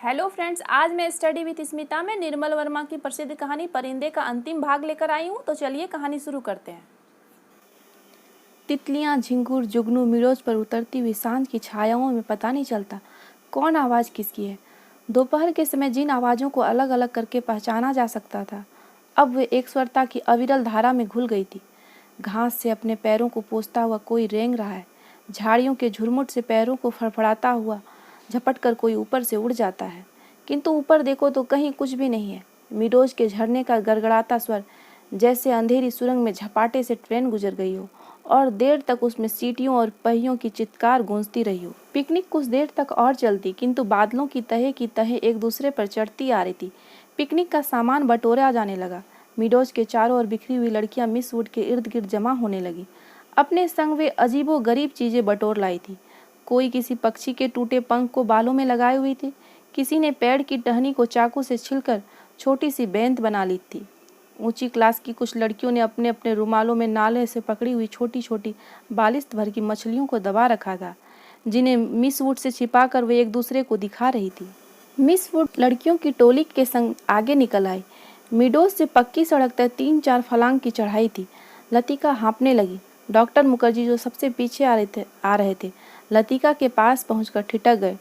Hello friends, आज मैं study with Smita में निर्मल वर्मा की प्रसिद्ध कहानी परिंदे का अंतिम भाग लेकर आई हूँ। तो चलिए कहानी शुरू करते हैं। तितलियाँ, झिंगुर, जुगनू, मिरोज पर उतरती हुई सांझ की छायाओं में पता नहीं चलता कौन आवाज़ किसकी है। दोपहर के समय जिन आवाज़ों को अलग अलग करके पहचाना जा सकता था, अब वे एक स्वरता की अविरल धारा में घुल गई थी। घास से अपने पैरों को पोंछता हुआ कोई रेंग रहा है, झाड़ियों के झुरमुट से पैरों को फड़फड़ाता हुआ झपट कर कोई ऊपर से उड़ जाता है, किंतु ऊपर देखो तो कहीं कुछ भी नहीं है। मिडोज के झरने का गड़गड़ाता स्वर जैसे अंधेरी सुरंग में झपाटे से ट्रेन गुजर गई हो और देर तक उसमें सीटियों और पहियों की चित्कार गूंजती रही हो। पिकनिक कुछ देर तक और चलती, किंतु बादलों की तह एक दूसरे पर चढ़ती आ रही थी। पिकनिक का सामान बटोरा जाने लगा। मिडोज के चारों ओर बिखरी हुई लड़कियां मिस वुड के इर्द गिर्द जमा होने लगी। अपने संग वे अजीबो गरीब चीजें बटोर लाई थी। कोई किसी पक्षी के टूटे पंख को बालों में लगाई हुई थी, किसी ने पेड़ की टहनी को चाकू से छिलकर छोटी सी बेंत बना ली थी। ऊंची क्लास की कुछ लड़कियों ने अपने अपने रुमालों में नाले से पकड़ी हुई छोटी छोटी बालिश्त भर की मछलियों को दबा रखा था, जिन्हें मिस वुड से छिपाकर वे एक दूसरे को दिखा रही थी। मिस वुड लड़कियों की टोली के संग आगे निकल आई। मिडोज से पक्की सड़क तक 3-4 फलांग की चढ़ाई थी। लतिका हाँफने लगी। डॉक्टर मुखर्जी जो सबसे पीछे आ रहे थे, लतिका के पास पहुंचकर ठिठक गए।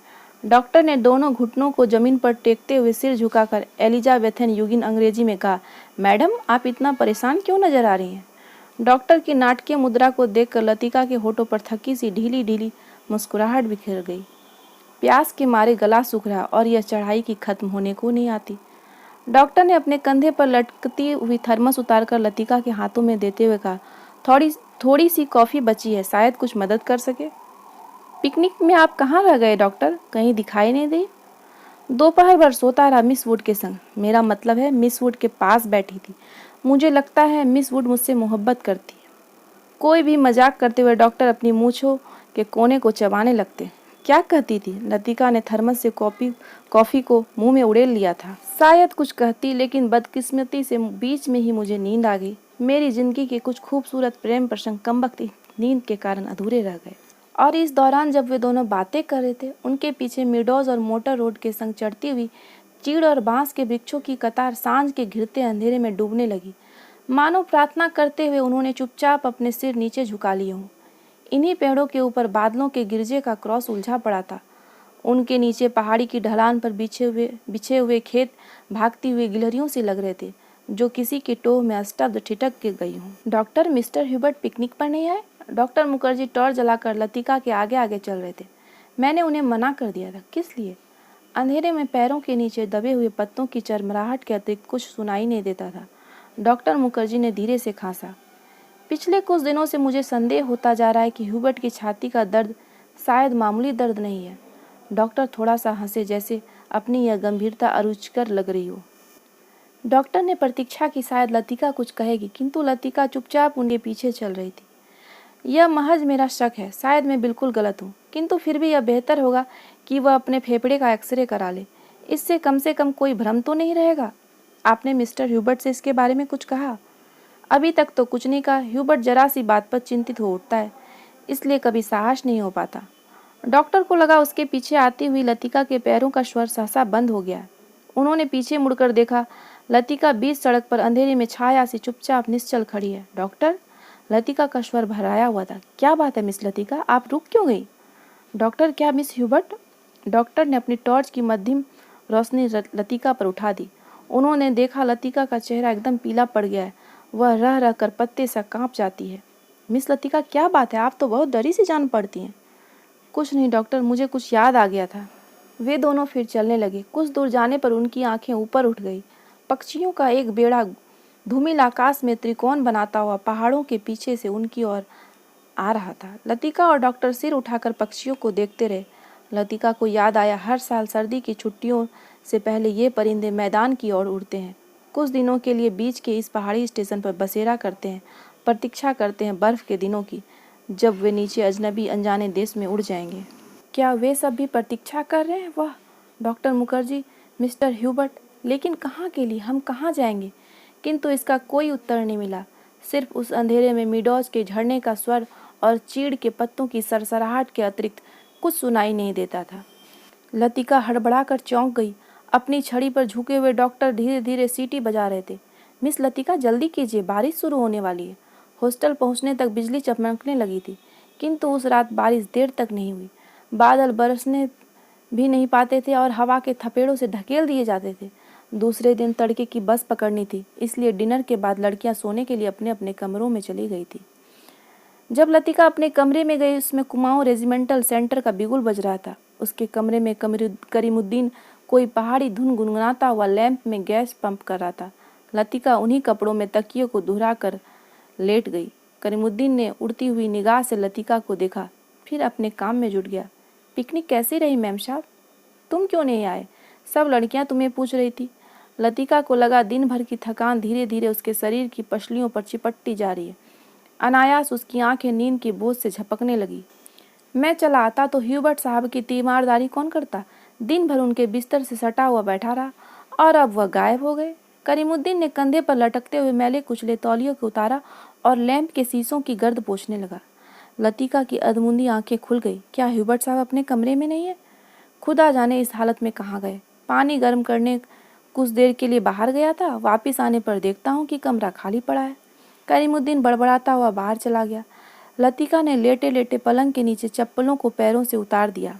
डॉक्टर ने दोनों घुटनों को जमीन पर टेकते हुए सिर झुकाकर एलिजाबेथन युगिन अंग्रेजी में कहा, मैडम आप इतना परेशान क्यों नजर आ रही हैं? डॉक्टर की नाटकीय मुद्रा को देखकर लतिका के होठों पर थकी सी ढीली ढीली मुस्कुराहट बिखर गई। प्यास के मारे गला सूख रहा और यह चढ़ाई की खत्म होने को नहीं आती। डॉक्टर ने अपने कंधे पर लटकती हुई थर्मस उतारकर लतिका के हाथों में देते हुए कहा, थोड़ी सी कॉफी बची है, शायद कुछ मदद कर सके। पिकनिक में आप कहाँ रह गए डॉक्टर? कहीं दिखाई नहीं दी। दोपहर भर सोता रहा मिस वुड के संग। मेरा मतलब है मिस वुड के पास बैठी थी। मुझे लगता है मिस वुड मुझसे मोहब्बत करती है। कोई भी मजाक करते हुए डॉक्टर अपनी मूंछों के कोने को चबाने लगते। क्या कहती थी? लतिका ने थर्मस से कॉफी को मुंह में उड़ेल लिया था। शायद कुछ कहती, लेकिन बदकिस्मती से बीच में ही मुझे नींद आ गई। मेरी जिंदगी के कुछ खूबसूरत प्रेम प्रसंग कमबख्त नींद के कारण अधूरे रह गए। और इस दौरान जब वे दोनों बातें कर रहे थे, उनके पीछे मिडोज और मोटर रोड के संग चढ़ती हुई चीड़ और बांस के वृक्षों की कतार सांझ के घिरते अंधेरे में डूबने लगी। मानो प्रार्थना करते हुए उन्होंने चुपचाप अपने सिर नीचे झुका लिए हों। इन्हीं पेड़ों के ऊपर बादलों के गिरजे का क्रॉस उलझा पड़ा था। उनके नीचे पहाड़ी की ढलान पर बिछे हुए खेत भागती हुई गिलहरियों से लग रहे थे, जो किसी के टोह में स्तब्ध ठिठक के गई हों। डॉक्टर, मिस्टर ह्यूबर्ट पिकनिक पर नहीं आए? डॉक्टर मुखर्जी टॉर्च जलाकर लतिका के आगे आगे चल रहे थे। मैंने उन्हें मना कर दिया था। किस लिए? अंधेरे में पैरों के नीचे दबे हुए पत्तों की चरमराहट के अतिरिक्त कुछ सुनाई नहीं देता था। डॉक्टर मुखर्जी ने धीरे से खांसा। पिछले कुछ दिनों से मुझे संदेह होता जा रहा है कि ह्यूबर्ट की छाती का दर्द शायद मामूली दर्द नहीं है। डॉक्टर थोड़ा सा हंसे, जैसे अपनी यह गंभीरता अरुचिकर लग रही हो। डॉक्टर ने प्रतीक्षा की शायद लतिका कुछ कहेगी, किंतु लतिका चुपचाप उनके पीछे चल रही थी। यह महज मेरा शक है, शायद मैं बिल्कुल गलत हूँ, किंतु फिर भी यह बेहतर होगा कि वह अपने फेफड़े का एक्सरे करा ले। इससे कम कोई भ्रम तो नहीं रहेगा। आपने मिस्टर ह्यूबर्ट से इसके बारे में कुछ कहा? अभी तक तो कुछ नहीं कहा। ह्यूबर्ट जरा सी बात पर चिंतित हो उठता है, इसलिए कभी साहस नहीं हो पाता। डॉक्टर को लगा उसके पीछे आती हुई लतिका के पैरों का स्वर सहसा बंद हो गया। उन्होंने पीछे मुड़कर देखा। लतिका बीच सड़क पर अंधेरे में छाया सी चुपचाप निश्चल खड़ी है। डॉक्टर? लतिका का स्वर भराया हुआ था। क्या बात है मिस लतिका, आप रुक क्यों गई? डॉक्टर, क्या मिस ह्यूबर्ट? डॉक्टर ने अपनी टॉर्च की मध्यम रोशनी लतिका पर उठा दी। उन्होंने देखा लतिका का चेहरा एकदम पीला पड़ गया है। वह रह रह कर पत्ते सा कांप जाती है। मिस लतिका, क्या बात है? आप तो बहुत डरी सी जान पड़ती हैं। कुछ नहीं डॉक्टर, मुझे कुछ याद आ गया था। वे दोनों फिर चलने लगे। कुछ दूर जाने पर उनकी आंखें ऊपर उठ गई। पक्षियों का एक बेड़ा धूमिल आकाश में त्रिकोण बनाता हुआ पहाड़ों के पीछे से उनकी ओर आ रहा था। लतिका और डॉक्टर सिर उठाकर पक्षियों को देखते रहे। लतिका को याद आया, हर साल सर्दी की छुट्टियों से पहले ये परिंदे मैदान की ओर उड़ते हैं। कुछ दिनों के लिए बीच के इस पहाड़ी स्टेशन पर बसेरा करते हैं, प्रतीक्षा करते हैं बर्फ के दिनों की, जब वे नीचे अजनबी अनजाने देश में उड़ जाएंगे। क्या वे सब भी प्रतीक्षा कर रहे हैं? वह डॉक्टर मुखर्जी, मिस्टर ह्यूबर्ट, लेकिन कहाँ के लिए? हम कहाँ जाएंगे? किंतु इसका कोई उत्तर नहीं मिला। सिर्फ उस अंधेरे में मिडोज के झरने का स्वर और चीड़ के पत्तों की सरसराहट के अतिरिक्त कुछ सुनाई नहीं देता था। लतिका हड़बड़ाकर चौंक गई। अपनी छड़ी पर झुके हुए डॉक्टर धीरे धीरे सीटी बजा रहे थे। मिस लतिका, जल्दी कीजिए, बारिश शुरू होने वाली है। हॉस्टल पहुंचने तक बिजली चमकने लगी थी, किंतु उस रात बारिश देर तक नहीं हुई। बादल बरसने भी नहीं पाते थे और हवा के थपेड़ों से ढकेल दिए जाते थे। दूसरे दिन तड़के की बस पकड़नी थी, इसलिए डिनर के बाद लड़कियां सोने के लिए अपने अपने कमरों में चली गई थी। जब लतिका अपने कमरे में गई, उसमें कुमाऊं रेजिमेंटल सेंटर का बिगुल बज रहा था। उसके कमरे में करीमुद्दीन कोई पहाड़ी धुन गुनगुनाता हुआ लैंप में गैस पंप कर रहा था। लतिका उन्हीं कपड़ों में तकियों को दुहरा कर लेट गई। करीमुद्दीन ने उड़ती हुई निगाह से लतिका को देखा, फिर अपने काम में जुट गया। पिकनिक कैसी रही मैम साहब? तुम क्यों नहीं आए? सब लड़कियां तुम्हें पूछ रही थी। लतिका को लगा दिन भर की थकान धीरे धीरे उसके शरीर की पसलियों पर चिपटती जा रही है। अनायास उसकी आंखें नींद की बोझ से झपकने लगी। मैं चला आता तो ह्यूबर्ट साहब की तीमारदारी कौन करता? दिन भर उनके बिस्तर से सटा हुआ बैठा रहा और अब वह गायब हो गए। करीमुद्दीन ने कंधे पर लटकते हुए मैले कुचले तौलियों को उतारा और लैंप के शीशों की गर्द पोंछने लगा। लतिका की अधमुंदी आंखें खुल गई। क्या ह्यूबर्ट साहब अपने कमरे में नहीं है? खुदा जाने इस हालत में कहाँ गए। पानी गर्म करने कुछ देर के लिए बाहर गया था, वापिस आने पर देखता हूँ कि कमरा खाली पड़ा है। करीमुद्दीन बड़बड़ाता हुआ बाहर चला गया। लतिका ने लेटे लेटे पलंग के नीचे चप्पलों को पैरों से उतार दिया।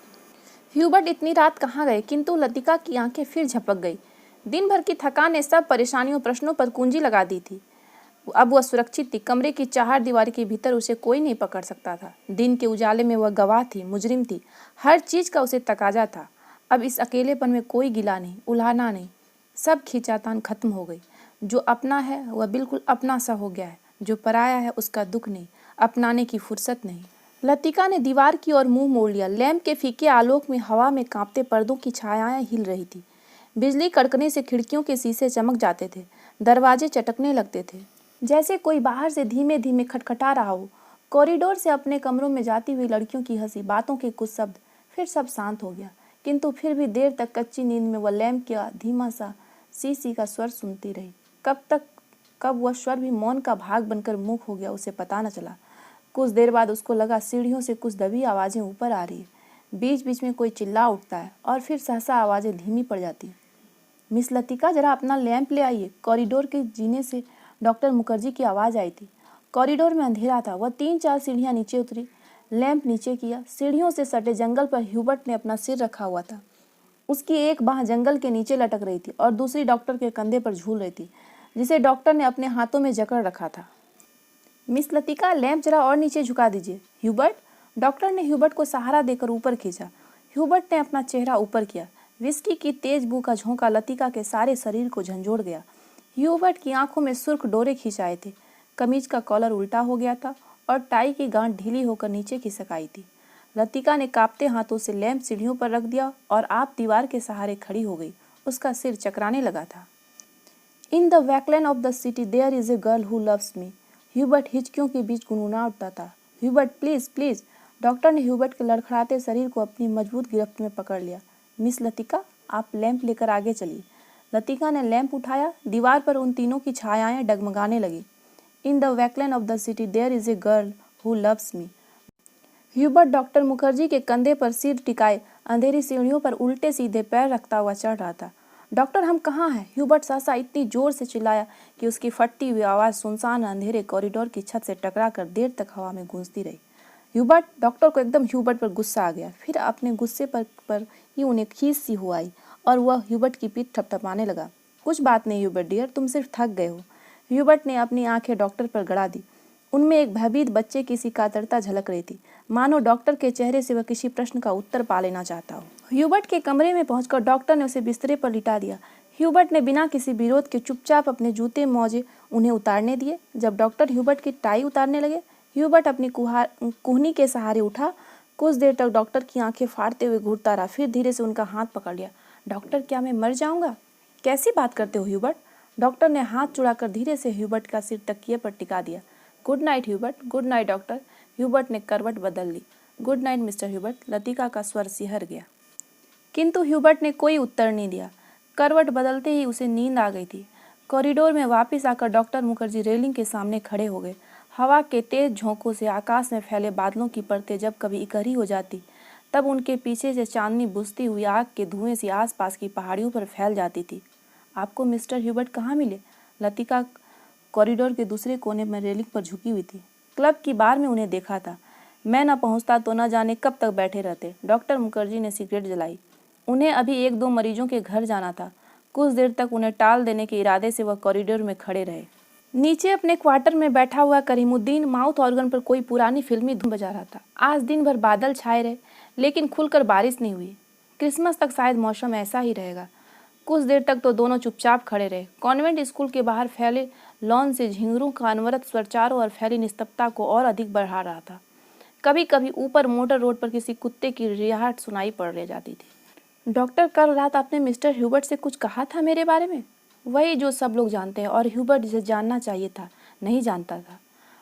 ह्यूबर्ट इतनी रात कहाँ गए? किंतु लतिका की आंखें फिर झपक गई। दिन भर की थकान ने सब परेशानियों प्रश्नों पर कुंजी लगा दी थी। अब वह सुरक्षित थी। कमरे की चार दीवार के भीतर उसे कोई नहीं पकड़ सकता था। दिन के उजाले में वह गवाह थी, मुजरिम थी। हर चीज का उसे तकाजा था। अब इस अकेलेपन में कोई गिला नहीं, उल्हाना नहीं। सब खींचातान खत्म हो गई। जो अपना है वह बिल्कुल अपना सा हो गया है। जो पराया है उसका दुख नहीं, अपनाने की फुर्सत नहीं। लतिका ने दीवार की ओर मुंह मोड़ लिया। लैंप के फीके आलोक में हवा में कांपते पर्दों की छायाएं हिल रही थी। बिजली कड़कने से खिड़कियों के शीशे चमक जाते थे, दरवाजे चटकने लगते थे, जैसे कोई बाहर से धीमे धीमे खटखटा रहा हो। कॉरिडोर से अपने कमरों में जाती हुई लड़कियों की हंसी, बातों के कुछ शब्द, फिर सब शांत हो गया। किंतु फिर भी देर तक कच्ची नींद में वह लैंप का धीमा सा सी सी का स्वर सुनती रही। कब वह स्वर भी मौन का भाग बनकर मूक हो गया, उसे पता न चला। कुछ देर बाद उसको लगा सीढ़ियों से कुछ दबी आवाजें ऊपर आ रही है। बीच बीच में कोई चिल्ला उठता है और फिर सहसा आवाजें धीमी पड़ जाती हैं। मिस लतिका, जरा अपना लैंप ले आइए। कॉरिडोर के जीने से डॉक्टर मुखर्जी की आवाज़ आई थी। कॉरिडोर में अंधेरा था। वह 3-4 सीढ़ियां नीचे उतरी, लैंप नीचे किया। सीढ़ियों से सटे जंगल पर ह्यूबर्ट ने अपना सिर रखा हुआ था। उसकी एक बाह जंगल के नीचे लटक रही थी और दूसरी डॉक्टर के कंधे पर झूल रही थी, जिसे डॉक्टर ने अपने हाथों में जकड़ रखा था। मिस लतिका, लैंप जरा और नीचे झुका दीजिए। ह्यूबर्ट। डॉक्टर ने ह्यूबर्ट को सहारा देकर ऊपर खींचा। ह्यूबर्ट ने अपना चेहरा ऊपर किया। विस्की की तेज बू का झोंका लतिका के सारे शरीर को झंझोड़ गया। ह्यूबर्ट की आंखों में सुर्ख डोरे खिंचाए थे। कमीज का कॉलर उल्टा हो गया था और टाई की गांठ ढीली होकर नीचे खिसक आई थी। लतिका ने कांपते हाथों से लैंप सीढ़ियों पर रख दिया और आप दीवार के सहारे खड़ी हो गई। उसका सिर चकराने लगा था। In the backland of the city there is a girl who loves me. Hubert हिचकियों के बीच गुनगुना उठता था। Hubert, please please. डॉक्टर ने ह्यूबर्ट के लड़खड़ाते शरीर को अपनी मजबूत गिरफ्त में पकड़ लिया। मिस लतिका, आप लैंप लेकर आगे चलिए। लतिका ने लैंप उठाया। दीवार पर उन तीनों की छायाएं डगमगाने लगी। In the backland of the city there is a girl who loves me. Hubert doctor Mukherjee के कंधे पर सिर टिकाए अंधेरी सीढ़ियों पर उल्टे सीधे पैर रखता हुआ चढ़ रहा था। डॉक्टर, हम कहाँ हैं? ह्यूबर्ट सहसा इतनी जोर से चिल्लाया कि उसकी फटती हुई आवाज़ सुनसान अंधेरे कॉरिडोर की छत से टकराकर देर तक हवा में गूंजती रही। ह्यूबर्ट। डॉक्टर को एकदम ह्यूबर्ट पर गुस्सा आ गया। फिर अपने गुस्से पर ही उन्हें खींच सी हो आई और वह ह्यूबर्ट की पीठ थपथपाने लगा। कुछ बात नहीं ह्यूबर्ट डियर, तुम सिर्फ थक गए हो। ह्यूबर्ट ने अपनी आंखें डॉक्टर पर गड़ा दी। उनमें एक भयभीत बच्चे की सी कातरता झलक रही थी, मानो डॉक्टर के चेहरे से वह किसी प्रश्न का उत्तर पा लेना चाहता हो। ह्यूबर्ट के कमरे में पहुंचकर डॉक्टर ने उसे बिस्तरे पर लिटा दिया। ह्यूबर्ट ने बिना किसी विरोध के चुपचाप अपने जूते मोजे उन्हें उतारने दिए। जब डॉक्टर ह्यूबर्ट की टाई उतारने लगे, ह्यूबर्ट अपनी कुहनी के सहारे उठा। कुछ देर तक डॉक्टर की आंखें फाड़ते हुए घूरता रहा, फिर धीरे से उनका हाथ पकड़ लिया। डॉक्टर, क्या मैं मर जाऊंगा? कैसी बात करते हो ह्यूबर्ट? डॉक्टर ने हाथ चुड़ाकर धीरे से ह्यूबर्ट का सिर तकिए पर टिका दिया। Good night Hubert. Good night doctor. Hubert ने करवट बदल ली। Good night mister Hubert. Latika का स्वर सिहर गया, किंतु ह्यूबर्ट ने कोई उत्तर नहीं दिया। करवट बदलते ही उसे नींद आ गई थी। कॉरिडोर में वापस आकर डॉक्टर मुखर्जी रेलिंग के सामने खड़े हो गए। हवा के तेज झोंकों से आकाश में फैले बादलों की परतें जब कभी इकट्ठी हो जाती, तब उनके पीछे से चांदनी बुझती हुई आग के धुएं से आसपास की पहाड़ियों पर फैल जाती थी। आपको मिस्टर ह्यूबर्ट कहाँ मिले? लतिका कॉरिडोर के दूसरे कोने में रेलिंग पर झुकी हुई थी। क्लब की बार में उन्हें देखा था। मैं न पहुंचता तो न जाने कब तक बैठे रहते। डॉक्टर मुखर्जी ने सिगरेट जलाई। उन्हें अभी 1-2 मरीजों के घर जाना था। कुछ देर तक उन्हें टाल देने के इरादे से वह कॉरिडोर में खड़े रहे। नीचे अपने क्वार्टर में बैठा हुआ करीमुद्दीन माउथ ऑर्गन पर कोई पुरानी फिल्मी धुन बजा रहा था। आज दिन भर बादल छाए रहे, लेकिन खुलकर बारिश नहीं हुई। क्रिसमस तक शायद मौसम ऐसा ही रहेगा। कुछ देर तक तो दोनों चुपचाप खड़े रहे। कॉन्वेंट स्कूल के बाहर फैले लॉन से झिंगुरों का अनवरत स्वर चारों ओर फैली निस्तब्धता को और अधिक बढ़ा रहा था। कभी कभी ऊपर मोटर रोड पर किसी कुत्ते की रियाहट सुनाई पड़ जाती थी। डॉक्टर, कल रात आपने मिस्टर ह्यूबर्ट से कुछ कहा था मेरे बारे में? वही जो सब लोग जानते हैं, और ह्यूबर्ट जिसे जानना चाहिए था नहीं जानता था।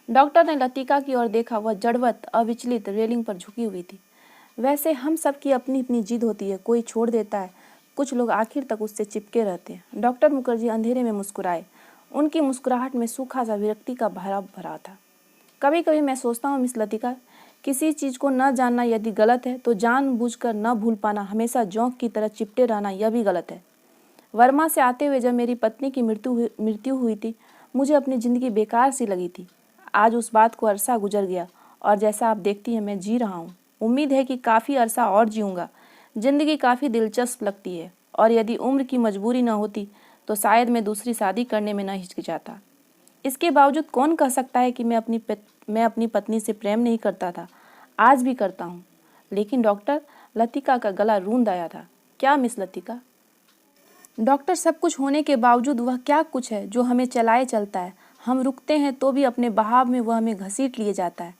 डॉक्टर ने लतिका की ओर देखा। वह जड़वत अविचलित रेलिंग पर झुकी हुई थी। वैसे हम सब की अपनी अपनी जिद होती है। कोई छोड़ देता है, कुछ लोग आखिर तक उससे चिपके रहते हैं। डॉक्टर मुखर्जी अंधेरे में मुस्कुराए। उनकी मुस्कुराहट में सूखा सा विरक्ति का भाव भरा था। कभी कभी मैं सोचता हूँ मिस लतिका, किसी चीज़ को न जानना यदि गलत है तो जानबूझकर न भूल पाना, हमेशा जोंक की तरह चिपटे रहना, यह भी गलत है। वर्मा से आते हुए जब मेरी पत्नी की मृत्यु हुई थी, मुझे अपनी ज़िंदगी बेकार सी लगी थी। आज उस बात को अरसा गुजर गया और जैसा आप देखती हैं मैं जी रहा हूँ। उम्मीद है कि काफ़ी अरसा और जीऊँगा। ज़िंदगी काफ़ी दिलचस्प लगती है, और यदि उम्र की मजबूरी न होती तो शायद मैं दूसरी शादी करने में न हिचकिचाता। इसके बावजूद कौन कह सकता है कि मैं अपनी पत्नी से प्रेम नहीं करता था? आज भी करता हूँ। लेकिन डॉक्टर, लतिका का गला रूंध आया था। क्या मिस लतिका? डॉक्टर, सब कुछ होने के बावजूद वह क्या कुछ है जो हमें चलाए चलता है? हम रुकते हैं तो भी अपने बहाव में वह हमें घसीट लिए जाता है।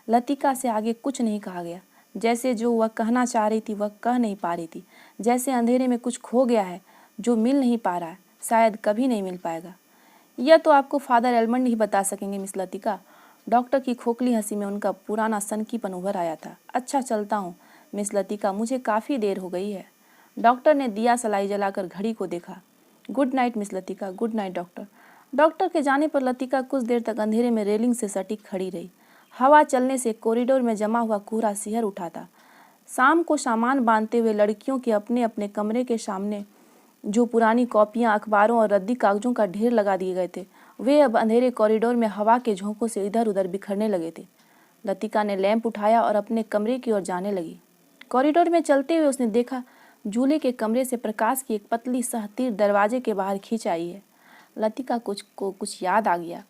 लतिका से आगे कुछ नहीं कहा गया। जैसे जो वह कहना चाह रही थी वह कह नहीं पा रही थी। जैसे अंधेरे में कुछ खो गया है जो मिल नहीं पा रहा है, शायद कभी नहीं मिल पाएगा। यह तो आपको फादर एलमंड ही बता सकेंगे मिस लतिका। डॉक्टर की खोखली हंसी में उनका पुराना सनकीपन उभर आया था। अच्छा, चलता हूँ मिस लतिका, मुझे काफ़ी देर हो गई है। डॉक्टर ने दिया सलाई जलाकर घड़ी को देखा। Good night miss Latika. Good night doctor. Doctor के जाने पर लतिका कुछ देर तक अंधेरे में रेलिंग से सटीक खड़ी रही। हवा चलने से कॉरिडोर में जमा हुआ कोहरा सिहर उठा था। शाम को सामान बांधते हुए लड़कियों के अपने अपने कमरे के सामने जो पुरानी कॉपियां, अखबारों और रद्दी कागजों का ढेर लगा दिए गए थे, वे अब अंधेरे कॉरिडोर में हवा के झोंकों से इधर उधर बिखरने लगे थे। लतिका ने लैंप उठाया और अपने कमरे की ओर जाने लगी। कॉरिडोर में चलते हुए उसने देखा जूली के कमरे से प्रकाश की एक पतली सह तीर दरवाजे के बाहर खींच आई है। लतिका को कुछ याद आ गया।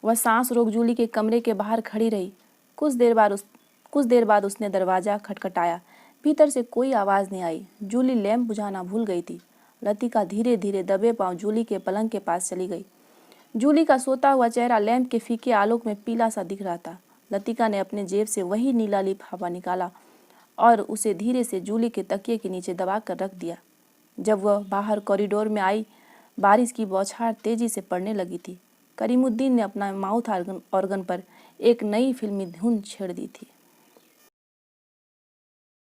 वह सांस रोक जूली के कमरे के बाहर खड़ी रही। कुछ देर बाद उसने दरवाज़ा खटखटाया। भीतर से कोई आवाज़ नहीं आई। जूली लैंप बुझाना भूल गई थी। लतिका धीरे धीरे दबे पांव जूली के पलंग के पास चली गई। जूली का सोता हुआ चेहरा लैंप के फीके आलोक में पीला सा दिख रहा था। लतिका ने अपने जेब से वही नीला लिफाफा निकाला और उसे धीरे से जूली के तकिए के नीचे दबा कर रख दिया। जब वह बाहर कॉरिडोर में आई, बारिश की बौछार तेजी से पड़ने लगी थी। करीमुद्दीन ने अपना माउथ ऑर्गन पर एक नई फिल्मी धुन छेड़ दी थी।